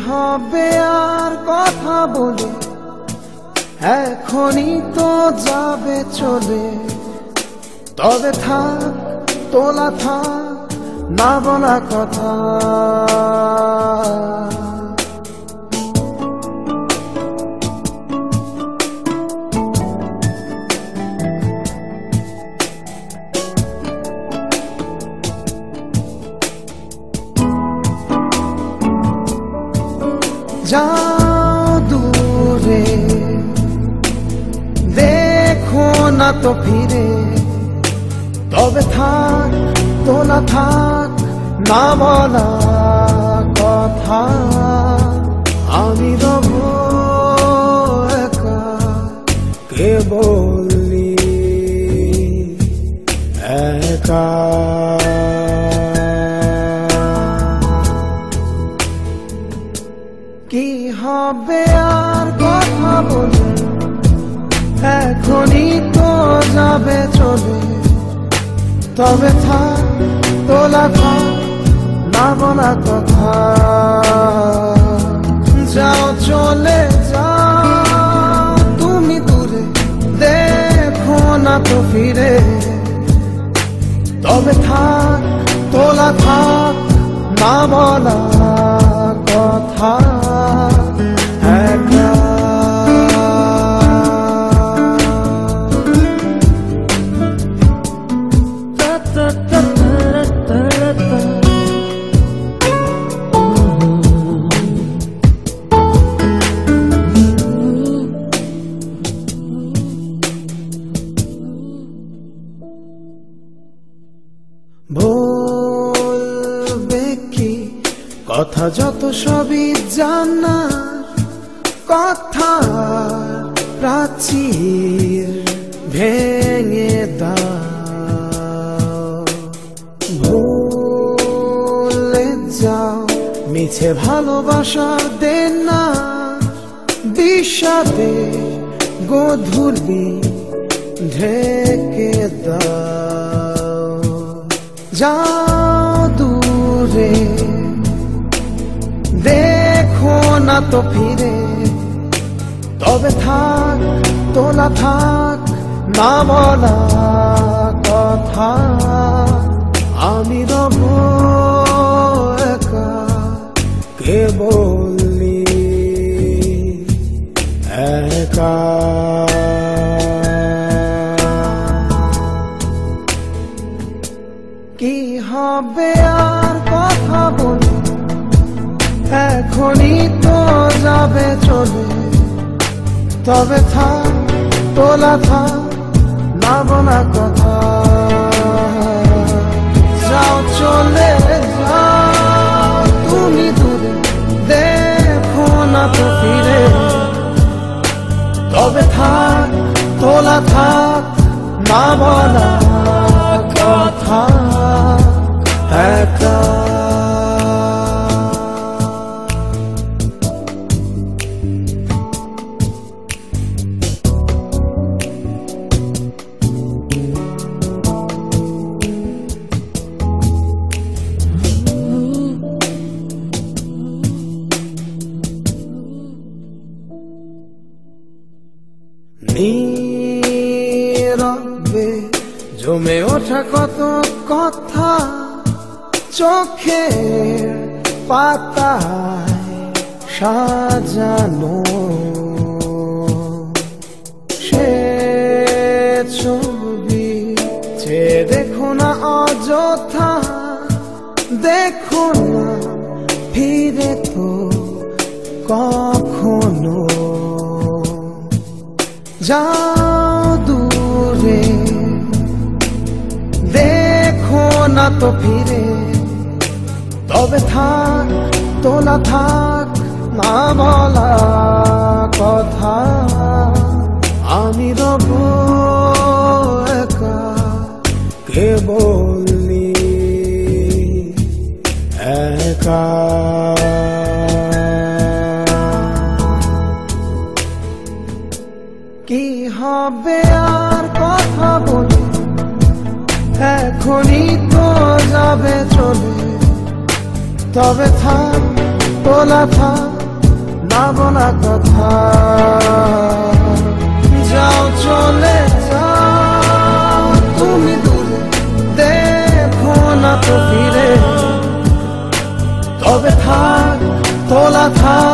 হবে আর কথা বলে, এখনই তো যাবে চলে। তবে থাক তোলা থাক না বলা কথা, যাও দূরে দেখো না তো ফিরে। তবে থাক তোলা থাক না বলা কথা, আমি রব একা কেবলি একা। কি হবে আর কথা বলে, এখনই তো যাবে চলে। তবে থাক তোলা থাক না বলা কথা, যাও চলে যাও তুমি দূরে দেখো না তো ফিরে। তবে থাক তোলা থাক না বলা কথা, একা। বলবে কি কথা যত সবই জানা, কথা প্রাচীর ভেঙে দাও। ভুলে যাও মিছে ভালোবাসার দেনা, বিষাদে গোধূলি ঢেকে দাও। যাও দূরে দেখো না তো ফিরে। তবে থাক তোলা থাক না বলা কথা, আমি রব একা কেবলি একা। কি হবে আর কথা বলে, এখনই তো যাবে চলে। তবে থাক তোলা থাক না বলা কথা, যাও চলে যাও তুমি দূরে দেখো না তো ফিরে। তবে থাক তোলা থাক না বলা কথা, একা। নীরবে জমে ওঠা কত কথা, চোখের পাতায় সাজানো সে ছবি চেয়ে দেখো না অযথা। দেখো না ফিরে তো কখনো, যাও দূরে দেখো না তো ফিরে। তবে থাক তোলা থাক না বলা কথা, আমি রব একা কেবলি একা। কি হবে আর কথা বলে, এখনই তো যাবে চলে। তবে থাক তোলা থাক না বলা কথা, যাও চলে যাও তুমি দূরে, দেখো না তো ফিরে। তবে থাক তোলা থাক